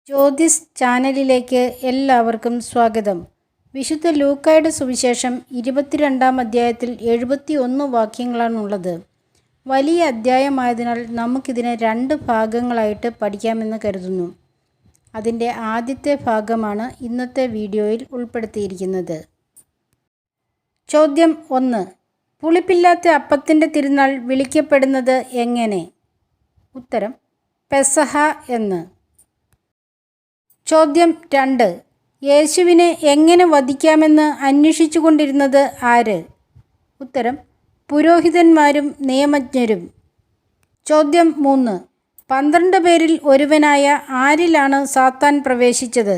ജ്യോതിസ് ചാനലിലേക്ക് എല്ലാവർക്കും സ്വാഗതം. വിശുദ്ധ ലൂക്കായുടെ സുവിശേഷം 22-ാം അധ്യായത്തിൽ 71 വാക്യങ്ങളാണുള്ളത്. വലിയ അധ്യായമായതിനാൽ നമുക്കിതിനെ 2 ഭാഗങ്ങളായിട്ട് പഠിക്കാമെന്ന് കരുതുന്നു. അതിൻ്റെ ആദ്യത്തെ ഭാഗമാണ് ഇന്നത്തെ വീഡിയോയിൽ ഉൾപ്പെടുത്തിയിരിക്കുന്നത്. ചോദ്യം 1. പുളിപ്പില്ലാത്ത അപ്പത്തിൻ്റെ തിരുനാൾ വിളിക്കപ്പെടുന്നത് എങ്ങനെ? ഉത്തരം: പെസഹ എന്ന്. ചോദ്യം 2. യേശുവിനെ എങ്ങനെ വധിക്കാമെന്ന് അന്വേഷിച്ചു കൊണ്ടിരുന്നത് ആര്? ഉത്തരം: പുരോഹിതന്മാരും നിയമജ്ഞരും. ചോദ്യം 3. 12 പേരിൽ ഒരുവനായ ആരിലാണ് സാത്താൻ പ്രവേശിച്ചത്?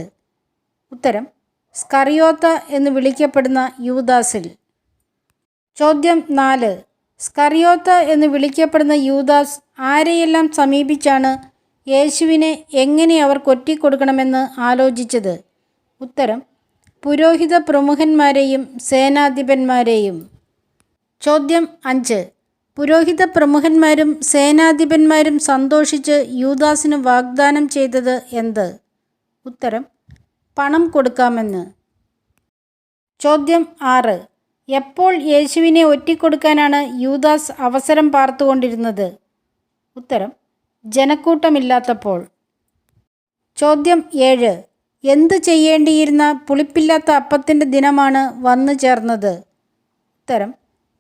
ഉത്തരം: സ്കറിയോത്ത എന്ന് വിളിക്കപ്പെടുന്ന യൂദാസിൽ. ചോദ്യം 4. സ്കറിയോത്ത എന്ന് വിളിക്കപ്പെടുന്ന യൂദാസ് ആരെയെല്ലാം സമീപിച്ചാണ് യേശുവിനെ എങ്ങനെ അവർക്ക് ഒറ്റിക്കൊടുക്കണമെന്ന് ആലോചിച്ചത്? ഉത്തരം: പുരോഹിത പ്രമുഖന്മാരെയും സേനാധിപന്മാരെയും. ചോദ്യം 5. പുരോഹിത പ്രമുഖന്മാരും സേനാധിപന്മാരും സന്തോഷിച്ച് യൂദാസിന് വാഗ്ദാനം ചെയ്തത് എന്ത്? ഉത്തരം: പണം കൊടുക്കാമെന്ന്. ചോദ്യം 6. എപ്പോൾ യേശുവിനെ ഒറ്റിക്കൊടുക്കാനാണ് യൂദാസ് അവസരം പാർത്തുകൊണ്ടിരുന്നത്? ഉത്തരം: ജനക്കൂട്ടമില്ലാത്തപ്പോൾ. ചോദ്യം 7. എന്ത് ചെയ്യേണ്ടിയിരുന്ന പുളിപ്പില്ലാത്ത അപ്പത്തിൻ്റെ ദിനമാണ് വന്നു ചേർന്നത്? ഉത്തരം: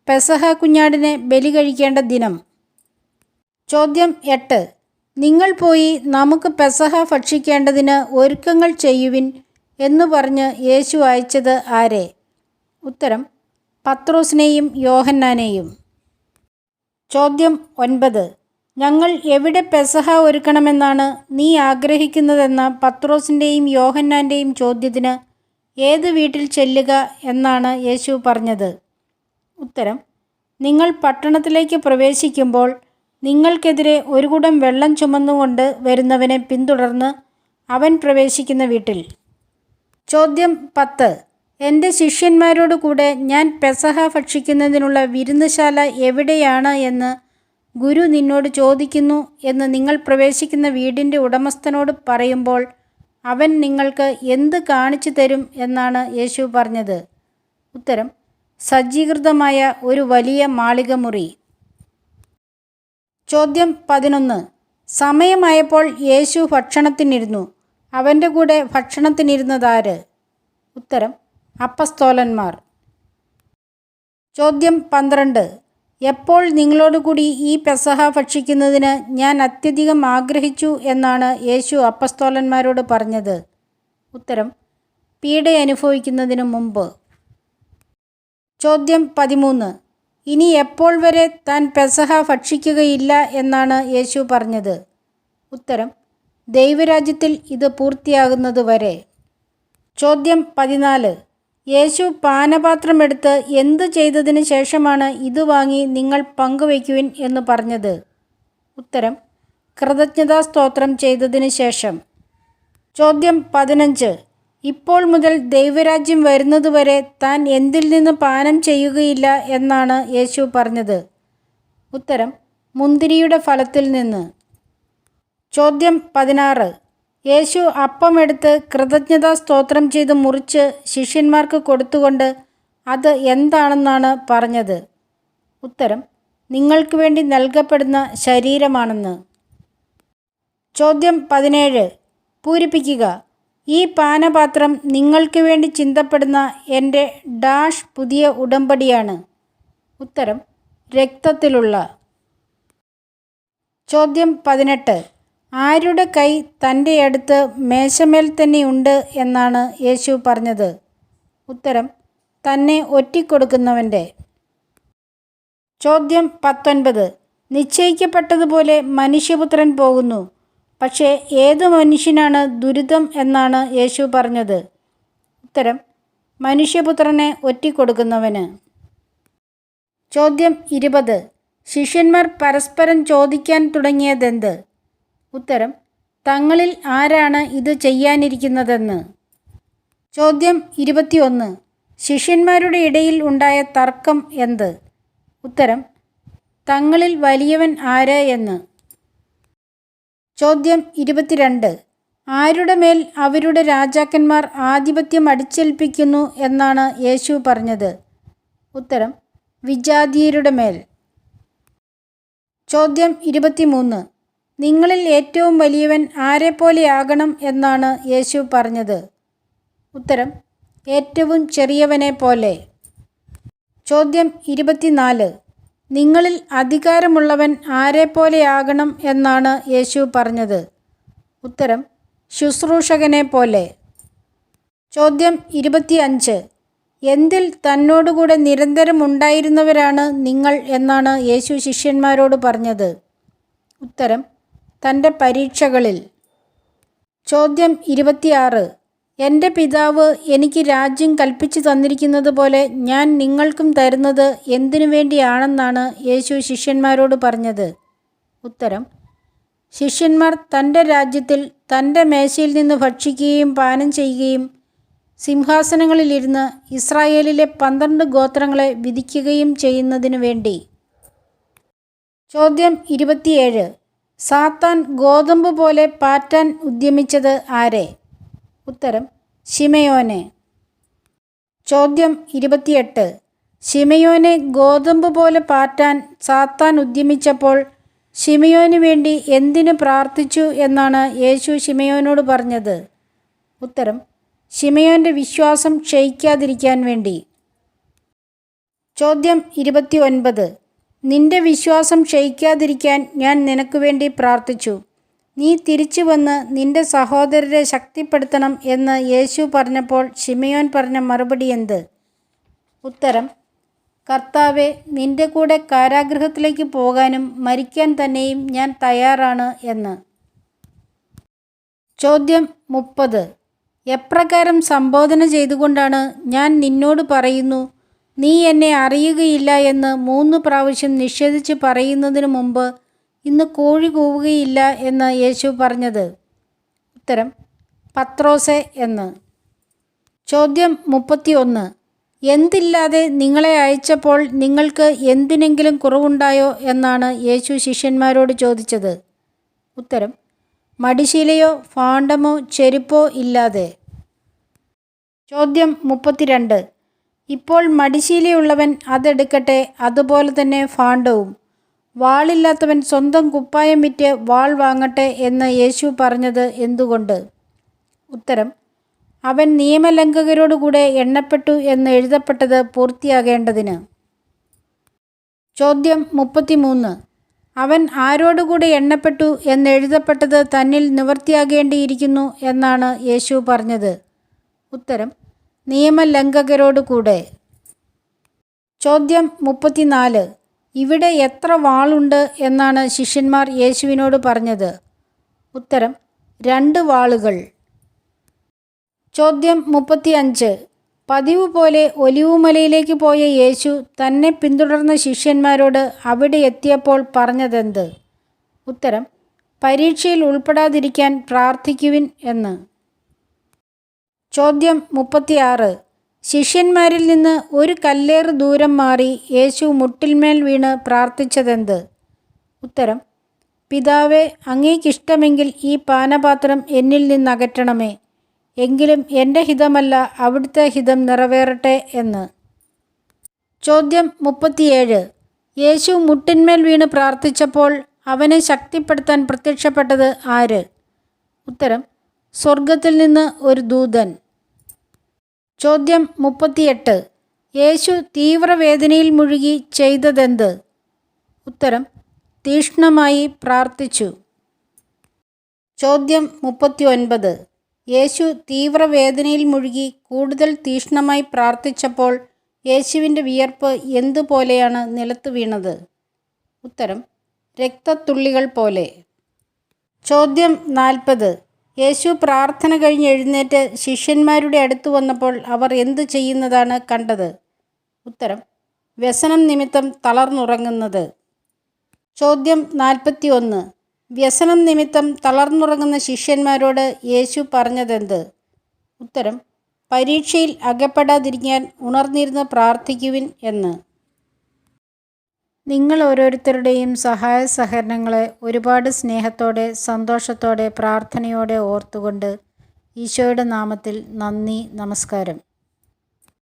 പെസഹ കുഞ്ഞാടിനെ ബലി കഴിക്കേണ്ട ദിനം. ചോദ്യം 8. നിങ്ങൾ പോയി നമുക്ക് പെസഹ ഭക്ഷിക്കേണ്ടതിന് ഒരുക്കങ്ങൾ ചെയ്യുവിൻ എന്ന് പറഞ്ഞ് യേശു അയച്ചത് ആരെ? ഉത്തരം: പത്രോസിനെയും യോഹന്നാനെയും. ചോദ്യം 9. ഞങ്ങൾ എവിടെ പെസഹ ഒരുക്കണമെന്നാണ് നീ ആഗ്രഹിക്കുന്നതെന്ന പത്രോസിൻ്റെയും യോഹന്നാൻ്റെയും ചോദ്യത്തിന് ഏത് വീട്ടിൽ ചെല്ലുക എന്നാണ് യേശു പറഞ്ഞത്? ഉത്തരം: നിങ്ങൾ പട്ടണത്തിലേക്ക് പ്രവേശിക്കുമ്പോൾ നിങ്ങൾക്കെതിരെ ഒരു കുടം വെള്ളം ചുമന്നുകൊണ്ട് വരുന്നവനെ പിന്തുടർന്ന് അവൻ പ്രവേശിക്കുന്ന വീട്ടിൽ. ചോദ്യം 10. എൻ്റെ ശിഷ്യന്മാരോട് കൂടെ ഞാൻ പെസഹ ഭക്ഷിക്കുന്നതിനുള്ള വിരുന്നുശാല എവിടെയാണ് എന്ന് ഗുരു നിന്നോട് ചോദിക്കുന്നു എന്ന് നിങ്ങൾ പ്രവേശിക്കുന്ന വീടിൻ്റെ ഉടമസ്ഥനോട് പറയുമ്പോൾ അവൻ നിങ്ങൾക്ക് എന്ത് കാണിച്ചു തരും എന്നാണ് യേശു പറഞ്ഞത്? ഉത്തരം: സജ്ജീകൃതമായ ഒരു വലിയ മാളികമുറി. ചോദ്യം 11. സമയമായപ്പോൾ യേശു ഭക്ഷണത്തിനിരുന്നു. അവൻ്റെ കൂടെ ഭക്ഷണത്തിനിരുന്നതാര്? ഉത്തരം: അപ്പസ്തോലന്മാർ. ചോദ്യം 12. എപ്പോൾ നിങ്ങളോടുകൂടി ഈ പെസഹ ഭക്ഷിക്കുന്നതിന് ഞാൻ അത്യധികം ആഗ്രഹിച്ചു എന്നാണ് യേശു അപ്പസ്തോലന്മാരോട് പറഞ്ഞത്? ഉത്തരം: പീഡ അനുഭവിക്കുന്നതിനു മുമ്പ്. ചോദ്യം 13. ഇനി എപ്പോൾ വരെ താൻ പെസഹ ഭക്ഷിക്കുകയില്ല എന്നാണ് യേശു പറഞ്ഞത്? ഉത്തരം: ദൈവരാജ്യത്തിൽ ഇത് പൂർത്തിയാകുന്നത് വരെ. ചോദ്യം 14. യേശു പാനപാത്രമെടുത്ത് എന്ത് ചെയ്തതിന് ശേഷമാണ് ഇത് വാങ്ങി നിങ്ങൾ പങ്കുവയ്ക്കുവിൻ എന്ന് പറഞ്ഞത്? ഉത്തരം: കൃതജ്ഞതാസ്തോത്രം ചെയ്തതിന് ശേഷം. ചോദ്യം 15. ഇപ്പോൾ മുതൽ ദൈവരാജ്യം വരുന്നതുവരെ താൻ എന്തിൽ നിന്ന് പാനം ചെയ്യുകയില്ല എന്നാണ് യേശു പറഞ്ഞത്? ഉത്തരം: മുന്തിരിയുടെ ഫലത്തിൽ നിന്ന്. ചോദ്യം 16. യേശു അപ്പമെടുത്ത് കൃതജ്ഞതാസ്തോത്രം ചെയ്ത് മുറിച്ച് ശിഷ്യന്മാർക്ക് കൊടുത്തുകൊണ്ട് അത് എന്താണെന്നാണ് പറഞ്ഞത്? ഉത്തരം: നിങ്ങൾക്ക് വേണ്ടി നൽകപ്പെടുന്ന ശരീരമാണെന്ന്. ചോദ്യം 17. പൂരിപ്പിക്കുക. ഈ പാനപാത്രം നിങ്ങൾക്ക് വേണ്ടി ചിന്തപ്പെടുന്ന എൻ്റെ പുതിയ ഉടമ്പടിയാണ്. ഉത്തരം: രക്തത്തിലുള്ള. ചോദ്യം 18. ആരുടെ കൈ തൻ്റെ അടുത്ത് മേശമേൽ തന്നെയുണ്ട് എന്നാണ് യേശു പറഞ്ഞത്? ഉത്തരം: തന്നെ ഒറ്റിക്കൊടുക്കുന്നവൻ്റെ. ചോദ്യം 19. നിശ്ചയിക്കപ്പെട്ടതുപോലെ മനുഷ്യപുത്രൻ പോകുന്നു. പക്ഷേ ഏത് മനുഷ്യനാണ് ദുരിതം എന്നാണ് യേശു പറഞ്ഞത്? ഉത്തരം: മനുഷ്യപുത്രനെ ഒറ്റിക്കൊടുക്കുന്നവന്. ചോദ്യം 20. ശിഷ്യന്മാർ പരസ്പരം ചോദിക്കാൻ തുടങ്ങിയതെന്ത്? ഉത്തരം: തങ്ങളിൽ ആരാണ് ഇത് ചെയ്യാനിരിക്കുന്നതെന്ന്. ചോദ്യം 21. ശിഷ്യന്മാരുടെ ഇടയിൽ ഉണ്ടായ തർക്കം എന്ത്? ഉത്തരം: തങ്ങളിൽ വലിയവൻ ആര് എന്ന്. ചോദ്യം 22. ആരുടെ മേൽ അവരുടെ രാജാക്കന്മാർ ആധിപത്യം അടിച്ചേൽപ്പിക്കുന്നു എന്നാണ് യേശു പറഞ്ഞത്? ഉത്തരം: വിജാതീയരുടെ മേൽ. ചോദ്യം 23. നിങ്ങളിൽ ഏറ്റവും വലിയവൻ ആരെപ്പോലെയാകണം എന്നാണ് യേശു പറഞ്ഞത്? ഉത്തരം: ഏറ്റവും ചെറിയവനെ പോലെ. ചോദ്യം 24. നിങ്ങളിൽ അധികാരമുള്ളവൻ ആരെപ്പോലെയാകണം എന്നാണ് യേശു പറഞ്ഞത്? ഉത്തരം: ശുശ്രൂഷകനെ പോലെ. ചോദ്യം 25. എന്തിൽ തന്നോടുകൂടെ നിരന്തരം ഉണ്ടായിരുന്നവരാണ് നിങ്ങൾ എന്നാണ് യേശു ശിഷ്യന്മാരോട് പറഞ്ഞത്? ഉത്തരം: തൻ്റെ പരീക്ഷകളിൽ. ചോദ്യം 26. എൻ്റെ പിതാവ് എനിക്ക് രാജ്യം കൽപ്പിച്ചു തന്നിരിക്കുന്നത് പോലെ ഞാൻ നിങ്ങൾക്കും തരുന്നത് എന്തിനു വേണ്ടിയാണെന്നാണ് യേശു ശിഷ്യന്മാരോട് പറഞ്ഞത്? ഉത്തരം: ശിഷ്യന്മാർ തൻ്റെ രാജ്യത്തിൽ തൻ്റെ മേശയിൽ നിന്ന് ഭക്ഷിക്കുകയും പാനം ചെയ്യുകയും സിംഹാസനങ്ങളിലിരുന്ന് ഇസ്രായേലിലെ 12 ഗോത്രങ്ങളെ വിധിക്കുകയും ചെയ്യുന്നതിനു വേണ്ടി. ചോദ്യം 27. സാത്താൻ ഗോതമ്പ് പോലെ പാറ്റാൻ ഉദ്യമിച്ചത് ആരെ? ഉത്തരം: ശിമയോനെ. ചോദ്യം 28. ശിമയോനെ ഗോതമ്പ് പോലെ പാറ്റാൻ സാത്താൻ ഉദ്യമിച്ചപ്പോൾ ശിമയോന് വേണ്ടി എന്തിനു പ്രാർത്ഥിച്ചു എന്നാണ് യേശു ശിമയോനോട് പറഞ്ഞത്? ഉത്തരം: ശിമയോൻ്റെ വിശ്വാസം ക്ഷയിക്കാതിരിക്കാൻ വേണ്ടി. ചോദ്യം 29. നിന്റെ വിശ്വാസം ക്ഷയിക്കാതിരിക്കാൻ ഞാൻ നിനക്ക് വേണ്ടി പ്രാർത്ഥിച്ചു. നീ തിരിച്ചു വന്ന് നിന്റെ സഹോദരരെ ശക്തിപ്പെടുത്തണം എന്ന് യേശു പറഞ്ഞപ്പോൾ ശിമയോൻ പറഞ്ഞ മറുപടി എന്ത്? ഉത്തരം: കർത്താവേ, നിന്റെ കൂടെ കാരാഗൃഹത്തിലേക്ക് പോകാനും മരിക്കാൻ തന്നെയും ഞാൻ തയ്യാറാണ് എന്ന്. ചോദ്യം 30. എപ്രകാരം സംബോധന ചെയ്തുകൊണ്ടാണ് ഞാൻ നിന്നോട് പറയുന്നു നീ എന്നെ അറിയുകയില്ല എന്ന് 3 പ്രാവശ്യം നിഷേധിച്ച് പറയുന്നതിന് മുമ്പ് ഇന്ന് കോഴി കൂവുകയില്ല എന്ന് യേശു പറഞ്ഞത്? ഉത്തരം: പത്രോസേ എന്ന്. ചോദ്യം 31. എന്തില്ലാതെ നിങ്ങളെ അയച്ചപ്പോൾ നിങ്ങൾക്ക് എന്തിനെങ്കിലും കുറവുണ്ടായോ എന്നാണ് യേശു ശിഷ്യന്മാരോട് ചോദിച്ചത്? ഉത്തരം: മടിശീലയോ ഭാണ്ഡമോ ചെരുപ്പോ ഇല്ലാതെ. ചോദ്യം 32. ഇപ്പോൾ മടിശീലയുള്ളവൻ അതെടുക്കട്ടെ, അതുപോലെ തന്നെ ഭാണ്ഡവും. വാളില്ലാത്തവൻ സ്വന്തം കുപ്പായം വിറ്റ് വാൾ വാങ്ങട്ടെ എന്ന് യേശു പറഞ്ഞത് എന്തുകൊണ്ട്? ഉത്തരം: അവൻ നിയമലംഘകരോടുകൂടെ എണ്ണപ്പെട്ടു എന്ന് എഴുതപ്പെട്ടത് പൂർത്തിയാകേണ്ടതിന്. ചോദ്യം 33. അവൻ ആരോടുകൂടെ എണ്ണപ്പെട്ടു എന്ന് എഴുതപ്പെട്ടത് തന്നിൽ നിവൃത്തിയാകേണ്ടിയിരിക്കുന്നു എന്നാണ് യേശു പറഞ്ഞത്? ഉത്തരം: നിയമലംഘകരോടുകൂടെ. ചോദ്യം 34. ഇവിടെ എത്ര വാളുണ്ട് എന്നാണ് ശിഷ്യന്മാർ യേശുവിനോട് പറഞ്ഞത്? ഉത്തരം: 2 വാളുകൾ. ചോദ്യം 35. പതിവ് പോലെ ഒലിവുമലയിലേക്ക് പോയ യേശു തന്നെ പിന്തുടർന്ന ശിഷ്യന്മാരോട് അവിടെ എത്തിയപ്പോൾ പറഞ്ഞതെന്ത്? ഉത്തരം: പരീക്ഷയിൽ ഉൾപ്പെടാതിരിക്കാൻ പ്രാർത്ഥിക്കുവിൻ എന്ന്. ചോദ്യം 36. ശിഷ്യന്മാരിൽ നിന്ന് ഒരു കല്ലേറ് ദൂരം മാറി യേശു മുട്ടിന്മേൽ വീണ് പ്രാർത്ഥിച്ചതെന്ത്? ഉത്തരം: പിതാവേ, അങ്ങേക്കിഷ്ടമെങ്കിൽ ഈ പാനപാത്രം എന്നിൽ നിന്നകറ്റണമേ, എങ്കിലും എൻ്റെ ഹിതമല്ല അവിടുത്തെ ഹിതം നിറവേറട്ടെ എന്ന്. ചോദ്യം 37. യേശു മുട്ടിന്മേൽ വീണ് പ്രാർത്ഥിച്ചപ്പോൾ അവനെ ശക്തിപ്പെടുത്താൻ പ്രത്യക്ഷപ്പെട്ടത് ആര്? ഉത്തരം: സ്വർഗത്തിൽ നിന്ന് ഒരു ദൂതൻ. ചോദ്യം 38. യേശു തീവ്രവേദനയിൽ മുഴുകി ചെയ്തതെന്ത്? ഉത്തരം: തീക്ഷ്ണമായി പ്രാർത്ഥിച്ചു. ചോദ്യം 39. യേശു തീവ്രവേദനയിൽ മുഴുകി കൂടുതൽ തീക്ഷ്ണമായി പ്രാർത്ഥിച്ചപ്പോൾ യേശുവിൻ്റെ വിയർപ്പ് എന്തുപോലെയാണ് നിലത്ത് വീണത്? ഉത്തരം: രക്തത്തുള്ളികൾ പോലെ. ചോദ്യം 40. യേശു പ്രാർത്ഥന കഴിഞ്ഞ് എഴുന്നേറ്റ് ശിഷ്യന്മാരുടെ അടുത്ത് വന്നപ്പോൾ അവർ എന്ത് ചെയ്യുന്നതാണ് കണ്ടത്? ഉത്തരം: വ്യസനം നിമിത്തം തളർന്നുറങ്ങുന്നത്. ചോദ്യം 41. വ്യസനം നിമിത്തം തളർന്നുറങ്ങുന്ന ശിഷ്യന്മാരോട് യേശു പറഞ്ഞതെന്ത്? ഉത്തരം: പരീക്ഷയിൽ അകപ്പെടാതിരിക്കാൻ ഉണർന്നിരുന്ന് പ്രാർത്ഥിക്കുവിൻ എന്ന്. നിങ്ങൾ ഓരോരുത്തരുടെയും സഹായ സഹകരണങ്ങളെ ഒരുപാട് സ്നേഹത്തോടെ, സന്തോഷത്തോടെ, പ്രാർത്ഥനയോടെ ഓർത്തുകൊണ്ട് ഈശോയുടെ നാമത്തിൽ നന്ദി, നമസ്കാരം.